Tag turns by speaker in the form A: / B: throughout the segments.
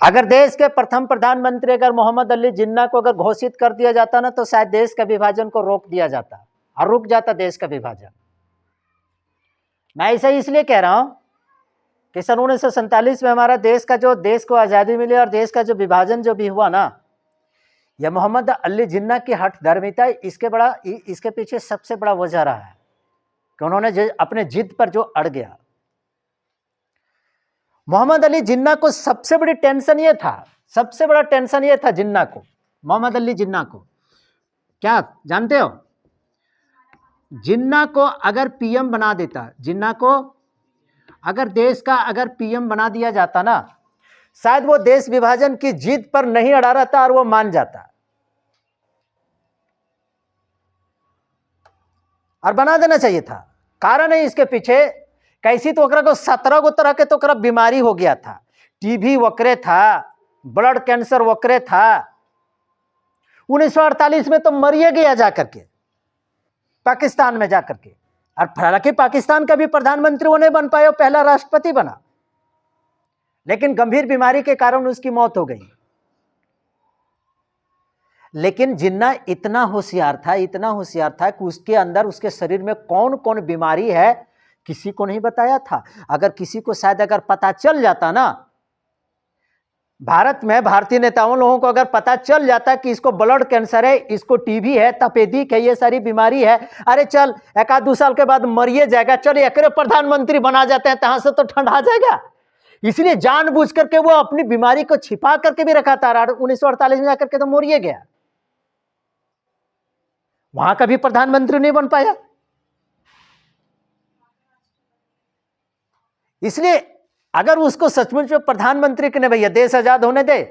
A: अगर देश के प्रथम प्रधानमंत्री अगर मोहम्मद अली जिन्ना को अगर घोषित कर दिया जाता ना, तो शायद देश का विभाजन को रोक दिया जाता और रुक जाता देश का विभाजन। मैं इसे इसलिए कह रहा हूं कि सन 1947 में हमारा देश को आज़ादी मिली और देश का जो विभाजन जो भी हुआ ना, यह मोहम्मद अली जिन्ना की हठधर्मिता इसके पीछे सबसे बड़ा वजह रहा है कि उन्होंने अपने जिद पर जो अड़ गया। मोहम्मद अली जिन्ना को सबसे बड़ा टेंशन ये था जिन्ना को, मोहम्मद अली जिन्ना को, क्या जानते हो, जिन्ना को अगर पीएम बना देता, जिन्ना को अगर देश का अगर पीएम बना दिया जाता ना, शायद वो देश विभाजन की जिद पर नहीं अड़ा रहता और वो मान जाता और बना देना चाहिए था। कारण है इसके पीछे कैसी तो को 17 गो तरह के तो बीमारी हो गया था, टीबी वक्रे था, ब्लड कैंसर वक्रे था। 1948 में तो मरिए गया जाकर के पाकिस्तान में जाकर के, और हालांकि पाकिस्तान का भी प्रधानमंत्री वो नहीं बन पाया, पहला राष्ट्रपति बना, लेकिन गंभीर बीमारी के कारण उसकी मौत हो गई। लेकिन जिन्ना इतना होशियार था कि उसके अंदर उसके शरीर में कौन कौन बीमारी है किसी को नहीं बताया था। अगर किसी को शायद अगर पता चल जाता ना, भारत में भारतीय नेताओं लोगों को अगर पता चल जाता कि इसको ब्लड कैंसर है, इसको टीबी है, तपेदिक है, ये सारी बीमारी है, अरे चल एक आध 2 साल के बाद मरिए जाएगा, चल एकरे प्रधानमंत्री बना जाते हैं, तहां से तो ठंडा जाएगा। इसलिए जानबूझ करके वो अपनी बीमारी को छिपा करके भी रखा था। 1948 में जाकर के तो मरिए गया, वहां का भी प्रधानमंत्री नहीं बन पाया। इसलिए अगर उसको सचमुच में प्रधानमंत्री के नहीं, भैया देश आजाद होने दे,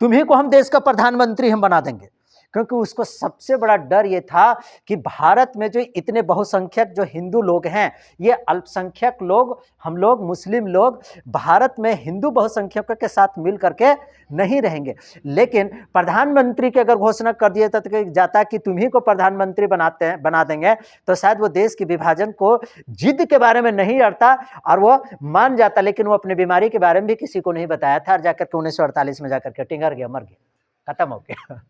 A: तुम्ही को हम देश का प्रधानमंत्री हम बना देंगे, क्योंकि उसको सबसे बड़ा डर ये था कि भारत में जो इतने बहुसंख्यक जो हिंदू लोग हैं, ये अल्पसंख्यक लोग, हम लोग मुस्लिम लोग भारत में हिंदू बहुसंख्यकों के साथ मिल करके नहीं रहेंगे। लेकिन प्रधानमंत्री की अगर घोषणा कर दिया जाता कि तुम्ही को प्रधानमंत्री बना देंगे, तो शायद वो देश के विभाजन को जिद के बारे में नहीं अड़ता और वो मान जाता। लेकिन वो अपनी बीमारी के बारे में भी किसी को नहीं बताया था और जाकर के 1948 में जाकर के टिंगर गया, मर गया, खत्म हो गया।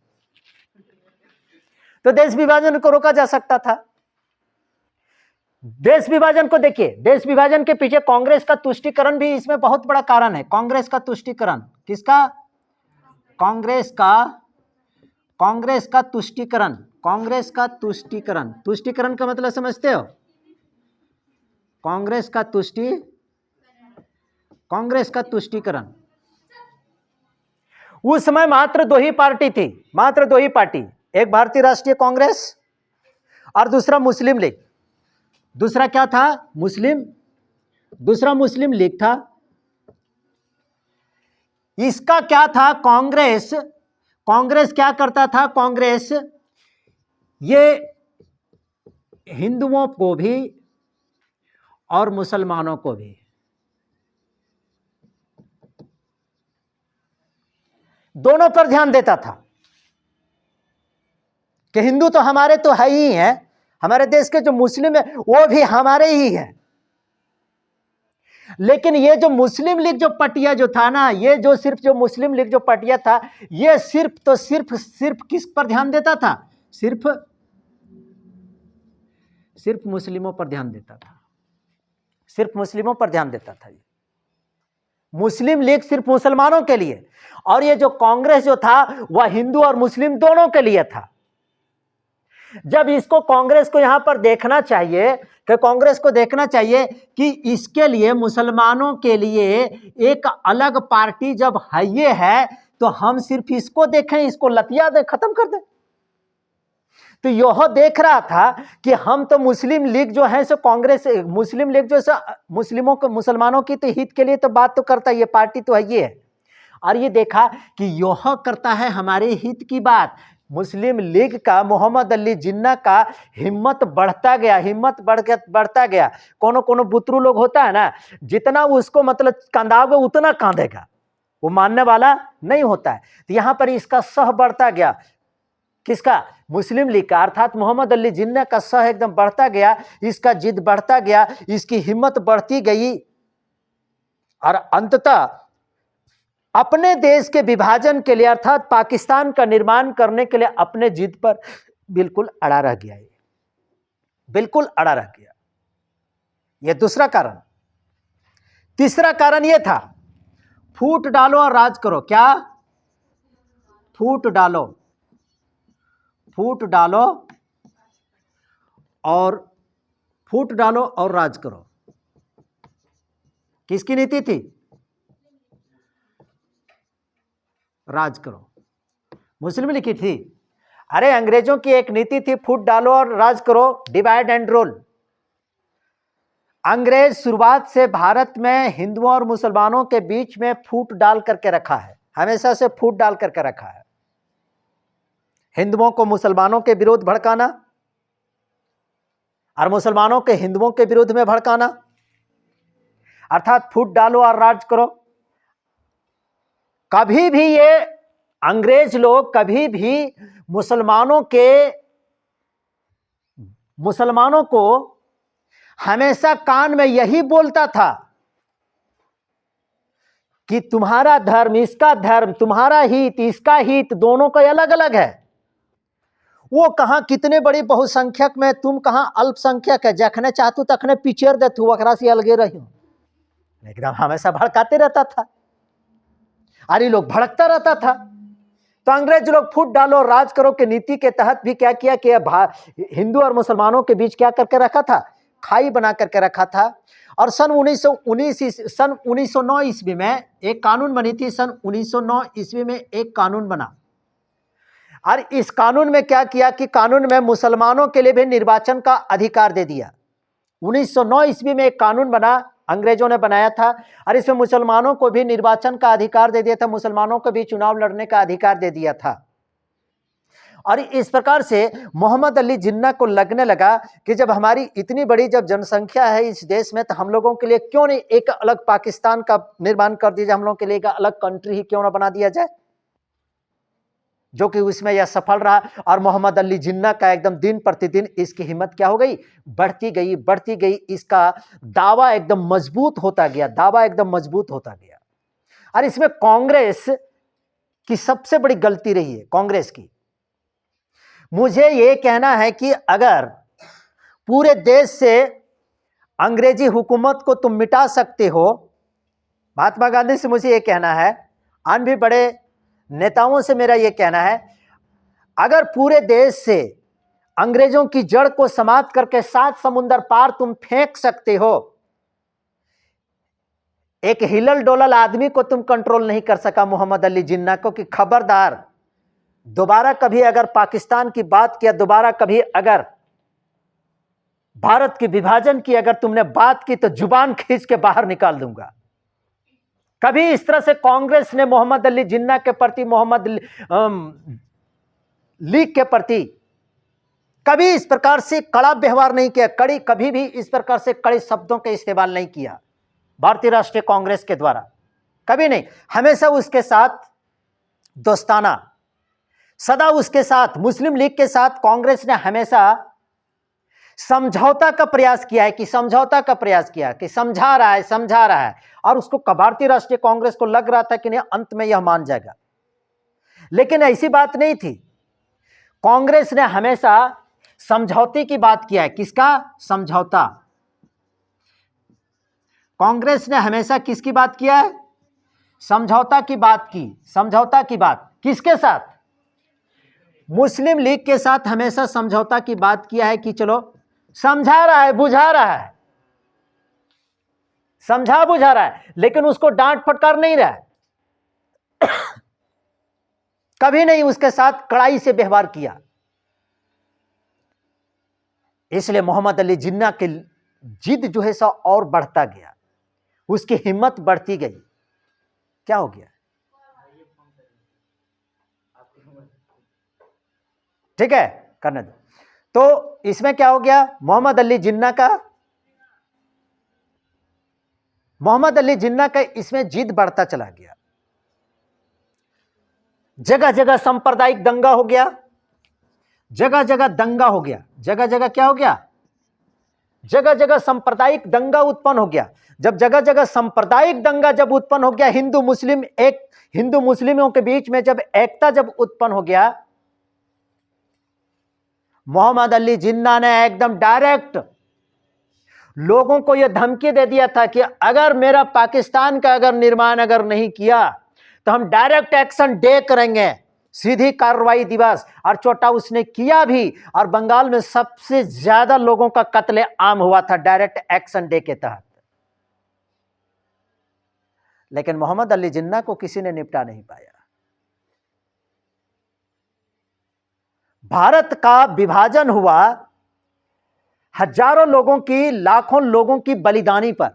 A: तो देश विभाजन को रोका जा सकता था। देश विभाजन को देखिए, देश विभाजन के पीछे कांग्रेस का तुष्टीकरण भी इसमें बहुत बड़ा कारण है। कांग्रेस का तुष्टीकरण, किसका? कांग्रेस का तुष्टीकरण, कांग्रेस का तुष्टीकरण। तुष्टीकरण का मतलब समझते हो? कांग्रेस का तुष्टीकरण। उस समय मात्र 2 ही पार्टी थी, मात्र 2 ही पार्टी, एक भारतीय राष्ट्रीय कांग्रेस और दूसरा मुस्लिम लीग। दूसरा क्या था? दूसरा मुस्लिम लीग था। इसका क्या था? कांग्रेस क्या करता था? कांग्रेस ये हिंदुओं को भी और मुसलमानों को भी, दोनों पर ध्यान देता था कि हिंदू तो हमारे तो है ही हैं, हमारे देश के जो मुस्लिम है वो भी हमारे ही हैं। लेकिन ये जो मुस्लिम लीग जो पटिया जो था ना, ये जो सिर्फ जो मुस्लिम लीग जो पटिया था, ये सिर्फ किस पर ध्यान देता था? सिर्फ मुस्लिमों पर ध्यान देता था, सिर्फ मुस्लिमों पर ध्यान देता था। मुस्लिम लीग सिर्फ मुसलमानों के लिए, और ये जो कांग्रेस जो था वह हिंदू और मुस्लिम दोनों के लिए था। जब इसको कांग्रेस को यहां पर देखना चाहिए कि कांग्रेस को देखना चाहिए कि इसके लिए मुसलमानों के लिए एक अलग पार्टी जब है ये है, तो हम सिर्फ इसको देखें, इसको लतिया दें, खत्म कर दें। तो यह देख रहा था कि हम तो मुस्लिम लीग जो है सो कांग्रेस, मुस्लिम लीग जो मुस्लिमों को, मुसलमानों की तो हित के लिए तो बात तो करता है, ये पार्टी तो है ये है, और ये देखा कि यह करता है हमारे हित की बात। मुस्लिम लीग का, मोहम्मद अली जिन्ना का हिम्मत बढ़ता गया, बढ़ता गया। कोनो बुतरू लोग होता है ना, जितना उसको मतलब कंधाओगे उतना कांधेगा, वो मानने वाला नहीं होता है। तो यहां पर इसका सह बढ़ता गया, किसका? मुस्लिम लीग का, अर्थात मोहम्मद अली जिन्ना का सह एकदम बढ़ता गया, इसका जिद बढ़ता गया, इसकी हिम्मत बढ़ती गई, और अंततः अपने देश के विभाजन के लिए अर्थात पाकिस्तान का निर्माण करने के लिए अपने जिद पर बिल्कुल अड़ा रह गया, बिल्कुल अड़ा रह गया। यह दूसरा कारण। तीसरा कारण यह था, फूट डालो और राज करो। क्या? फूट डालो, फूट डालो और फूट डालो और राज करो। किसकी नीति थी? राज करो, मुस्लिम लीग की थी। अरे अंग्रेजों की एक नीति थी, फूट डालो और राज करो, डिवाइड एंड रूल। अंग्रेज शुरुआत से भारत में हिंदुओं और मुसलमानों के बीच में फूट डाल करके रखा है, हमेशा से फूट डाल करके रखा है। हिंदुओं को मुसलमानों के विरोध भड़काना और मुसलमानों के हिंदुओं के विरोध में भड़काना, अर्थात फूट डालो और राज करो। कभी भी ये अंग्रेज लोग कभी भी मुसलमानों को हमेशा कान में यही बोलता था कि तुम्हारा धर्म, इसका धर्म, तुम्हारा हित, इसका हित, दोनों का अलग अलग है। वो कहां कितने बड़ी बहुसंख्यक में, तुम कहां अल्पसंख्यक है, जखने चाहतू तखने पिचेर देतू, वकरा से अलगे रही। लेकिन हमेशा भड़काते रहता था, अरे लोग भड़कता रहता था। तो अंग्रेज लोग फूट डालो राज करो के नीति के तहत भी क्या किया कि हिंदू और मुसलमानों के बीच क्या करके रखा था? खाई बना करके रखा था। और सन 1909 ईस्वी में एक कानून बनी थी। सन 1909 ईस्वी में एक कानून बना और इस कानून में क्या किया कि कानून में मुसलमानों के लिए भी निर्वाचन का अधिकार दे दिया। 1909 ईस्वी में एक कानून बना, अंग्रेजों ने बनाया था और इसमें मुसलमानों को भी निर्वाचन का अधिकार दे दिया था, मुसलमानों को भी चुनाव लड़ने का अधिकार दे दिया था। और इस प्रकार से मोहम्मद अली जिन्ना को लगने लगा कि जब हमारी इतनी बड़ी जब जनसंख्या है इस देश में, तो हम लोगों के लिए क्यों नहीं एक अलग पाकिस्तान का निर्माण कर दिया जाए, हम लोगों के लिए एक अलग कंट्री ही क्यों ना बना दिया जाए, जो कि उसमें यह सफल रहा। और मोहम्मद अली जिन्ना का एकदम दिन प्रतिदिन इसकी हिम्मत क्या हो गई? बढ़ती गई, बढ़ती गई। इसका दावा एकदम मजबूत होता गया, दावा एकदम मजबूत होता गया। और इसमें कांग्रेस की सबसे बड़ी गलती रही है, कांग्रेस की। मुझे यह कहना है कि अगर पूरे देश से अंग्रेजी हुकूमत को तुम मिटा सकते हो, महात्मा गांधी से मुझे यह कहना है, अन्य भी बड़े नेताओं से मेरा यह कहना है, अगर पूरे देश से अंग्रेजों की जड़ को समाप्त करके 7 समुंदर पार तुम फेंक सकते हो, एक हिलल डोलल आदमी को तुम कंट्रोल नहीं कर सका, मोहम्मद अली जिन्ना को, कि खबरदार दोबारा कभी अगर पाकिस्तान की बात किया, दोबारा कभी अगर भारत के विभाजन की अगर तुमने बात की तो जुबान खींच के बाहर निकाल दूंगा। कभी इस तरह से कांग्रेस ने मोहम्मद अली जिन्ना के प्रति, मोहम्मद लीग के प्रति कभी इस प्रकार से कड़ा व्यवहार नहीं किया, कभी भी इस प्रकार से कड़े शब्दों का इस्तेमाल नहीं किया भारतीय राष्ट्रीय कांग्रेस के द्वारा, कभी नहीं। हमेशा उसके साथ दोस्ताना, सदा उसके साथ, मुस्लिम लीग के साथ कांग्रेस ने हमेशा समझौता का प्रयास किया है, कि समझौता का प्रयास किया कि समझा रहा है। और उसको भारतीय राष्ट्रीय कांग्रेस को लग रहा था कि नहीं, अंत में यह मान जाएगा, लेकिन ऐसी बात नहीं थी। कांग्रेस ने हमेशा समझौते की बात किया है। किसका समझौता? कांग्रेस ने हमेशा किसकी बात किया है? समझौता की बात की। समझौता की बात किसके साथ? मुस्लिम लीग के साथ हमेशा समझौता की बात किया है कि चलो समझा रहा है, बुझा रहा है, समझा बुझा रहा है, लेकिन उसको डांट फटकार नहीं रहा है। कभी नहीं उसके साथ कड़ाई से व्यवहार किया। इसलिए मोहम्मद अली जिन्ना की जिद जो है सो और बढ़ता गया, उसकी हिम्मत बढ़ती गई। क्या हो गया? ठीक है, करने दो। तो इसमें क्या हो गया? मोहम्मद अली जिन्ना का इसमें जिद बढ़ता चला गया। जगह जगह सांप्रदायिक दंगा हो गया, जगह जगह दंगा हो गया, जगह जगह क्या हो गया? जगह जगह सांप्रदायिक दंगा उत्पन्न हो गया। जब जगह जगह सांप्रदायिक दंगा जब उत्पन्न हो गया, हिंदू मुस्लिमों के बीच में जब एकता जब उत्पन्न हो गया, मोहम्मद अली जिन्ना ने एकदम डायरेक्ट लोगों को यह धमकी दे दिया था कि अगर मेरा पाकिस्तान का अगर निर्माण अगर नहीं किया तो हम डायरेक्ट एक्शन डे करेंगे, सीधी कार्रवाई दिवस। और छोटा उसने किया भी, और बंगाल में सबसे ज्यादा लोगों का कत्ले आम हुआ था डायरेक्ट एक्शन डे के तहत। लेकिन मोहम्मद अली जिन्ना को किसी ने निपटा नहीं पाया। भारत का विभाजन हुआ हजारों लोगों की, लाखों लोगों की बलिदानी पर,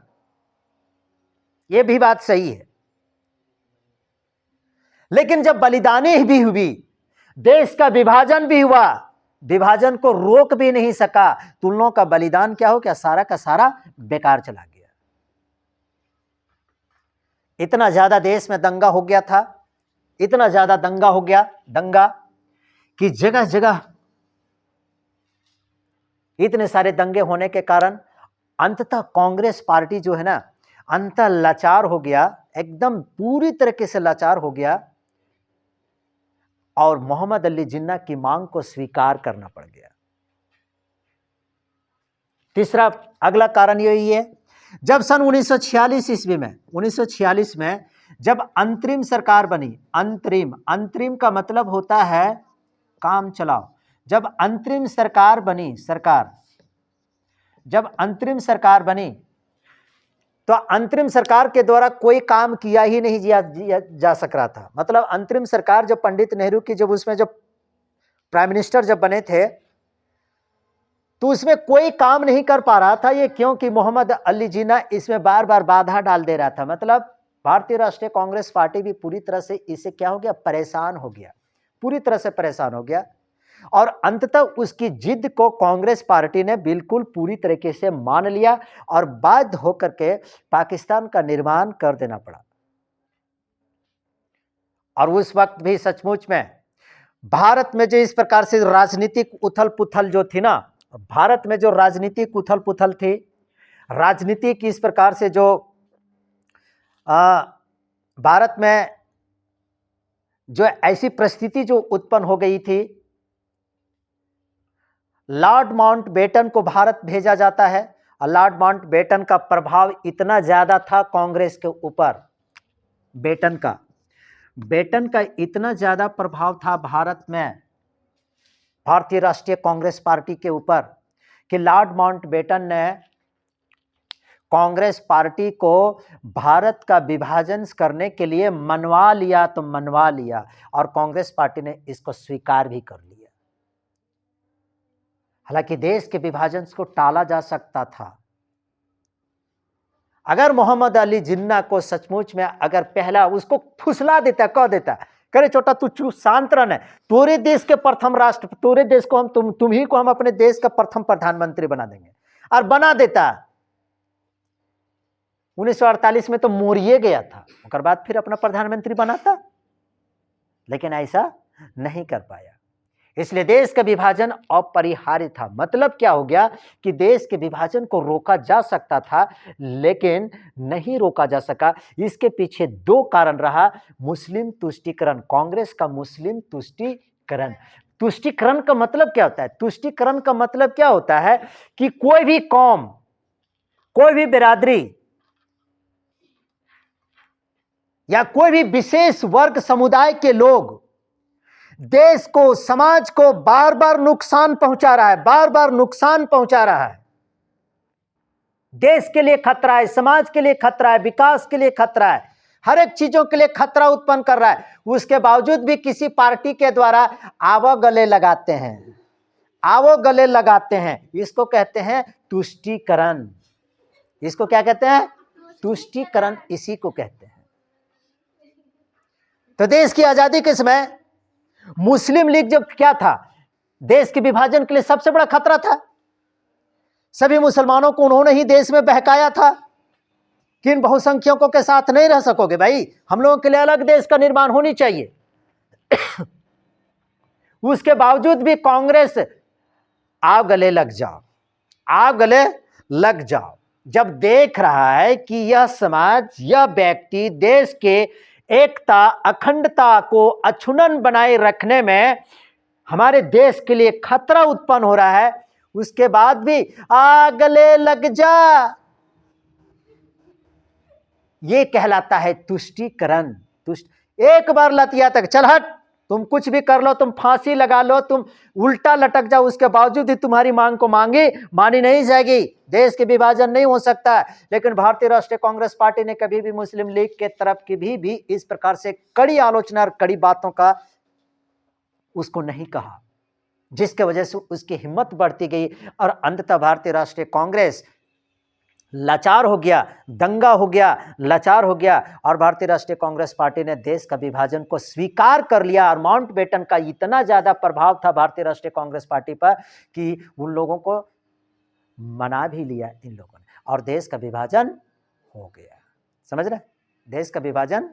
A: यह भी बात सही है। लेकिन जब बलिदानी भी हुई, देश का विभाजन भी हुआ, विभाजन को रोक भी नहीं सका, तो उन लोगों का बलिदान क्या हो गया? सारा का सारा बेकार चला गया। इतना ज्यादा देश में दंगा हो गया था, इतना ज्यादा दंगा हो गया, दंगा कि जगह जगह इतने सारे दंगे होने के कारण अंततः कांग्रेस पार्टी जो है ना, अंततः लाचार हो गया, एकदम पूरी तरीके से लाचार हो गया, और मोहम्मद अली जिन्ना की मांग को स्वीकार करना पड़ गया। तीसरा अगला कारण यही है, जब सन 1946 ईस्वी में, 1946 में जब अंतरिम सरकार बनी, अंतरिम का मतलब होता है काम चलाओ। जब अंतरिम सरकार बनी, जब अंतरिम सरकार बनी, तो अंतरिम सरकार के द्वारा कोई काम किया ही नहीं जा सक रहा था। मतलब अंतरिम सरकार जब पंडित नेहरू की जब उसमें जब प्राइम मिनिस्टर जब बने थे, तो उसमें कोई काम नहीं कर पा रहा था। ये क्योंकि मोहम्मद अली जिन्ना इसमें बार बार बाधा डाल दे रहा था। मतलब भारतीय राष्ट्रीय कांग्रेस पार्टी भी पूरी तरह से इससे क्या हो गया? परेशान हो गया, पूरी तरह से परेशान हो गया। और अंततः उसकी जिद को कांग्रेस पार्टी ने बिल्कुल पूरी तरीके से मान लिया और बाध्य होकर के पाकिस्तान का निर्माण कर देना पड़ा। और उस वक्त भी सचमुच में भारत में जो इस प्रकार से राजनीतिक उथल पुथल जो थी ना, भारत में जो राजनीतिक उथल पुथल थी, राजनीति की इस प्रकार से जो भारत में जो ऐसी परिस्थिति जो उत्पन्न हो गई थी, लॉर्ड माउंटबेटन को भारत भेजा जाता है, और लॉर्ड माउंटबेटन का प्रभाव इतना ज्यादा था कांग्रेस के ऊपर, बेटन का इतना ज्यादा प्रभाव था भारत में, भारतीय राष्ट्रीय कांग्रेस पार्टी के ऊपर, कि लॉर्ड माउंटबेटन ने कांग्रेस पार्टी को भारत का विभाजन करने के लिए मनवा लिया तो मनवा लिया, और कांग्रेस पार्टी ने इसको स्वीकार भी कर लिया। हालांकि देश के विभाजन को टाला जा सकता था अगर मोहम्मद अली जिन्ना को सचमुच में अगर पहला उसको फुसला देता, कह देता, करे छोटा तू चुप शांत रहना, तोरे देश के प्रथम राष्ट्र, तोरे देश को हम तुम्ही को हम अपने देश का प्रथम प्रधानमंत्री बना देंगे, और बना देता। 1948 में तो मोरिए गया था, उसके बाद फिर अपना प्रधानमंत्री बनाता, लेकिन ऐसा नहीं कर पाया। इसलिए देश का विभाजन अपरिहार्य था। मतलब क्या हो गया कि देश के विभाजन को रोका जा सकता था, लेकिन नहीं रोका जा सका। इसके पीछे दो कारण रहा। मुस्लिम तुष्टीकरण, कांग्रेस का मुस्लिम तुष्टीकरण। तुष्टीकरण का मतलब क्या होता है? तुष्टीकरण का मतलब क्या होता है कि कोई भी कौम, कोई भी बिरादरी या कोई भी विशेष वर्ग समुदाय के लोग देश को, समाज को बार बार नुकसान पहुंचा रहा है, बार बार नुकसान पहुंचा रहा है, देश के लिए खतरा है, समाज के लिए खतरा है, विकास के लिए खतरा है, हर एक चीजों के लिए खतरा उत्पन्न कर रहा है, उसके बावजूद भी किसी पार्टी के द्वारा आवो गले लगाते हैं, आवो गले लगाते हैं। इसको कहते हैं तुष्टीकरण। इसको क्या कहते हैं? तुष्टीकरण, इसी को कहते हैं। तो देश की आजादी के समय मुस्लिम लीग जब क्या था, देश के विभाजन के लिए सबसे बड़ा खतरा था। सभी मुसलमानों को उन्होंने ही देश में बहकाया था कि इन बहुसंख्यकों के साथ नहीं रह सकोगे भाई, हम लोगों के लिए अलग देश का निर्माण होनी चाहिए। उसके बावजूद भी कांग्रेस आओ गले लग जाओ, आओ गले लग जाओ, जब देख रहा है कि यह समाज, यह व्यक्ति देश के एकता अखंडता को अछूनन बनाए रखने में हमारे देश के लिए खतरा उत्पन्न हो रहा है, उसके बाद भी गले लग जा, ये कहलाता है तुष्टीकरण। एक बार लतिया तक चल हट, तुम कुछ भी कर लो, तुम फांसी लगा लो, तुम उल्टा लटक जाओ, उसके बावजूद ही तुम्हारी मांग को मानी नहीं जाएगी। देश के विभाजन नहीं हो सकता। लेकिन भारतीय राष्ट्रीय कांग्रेस पार्टी ने कभी भी मुस्लिम लीग के तरफ की भी इस प्रकार से कड़ी आलोचना और कड़ी बातों का उसको नहीं कहा, जिसके वजह से उसकी हिम्मत बढ़ती गई और अंततः भारतीय राष्ट्रीय कांग्रेस लाचार हो गया, दंगा हो गया, लाचार हो गया और भारतीय राष्ट्रीय कांग्रेस पार्टी ने देश का विभाजन को स्वीकार कर लिया। और माउंटबेटन का इतना ज्यादा प्रभाव था भारतीय राष्ट्रीय कांग्रेस पार्टी पर कि उन लोगों को मना भी लिया इन लोगों ने, और देश का विभाजन हो गया। समझ रहे, देश का विभाजन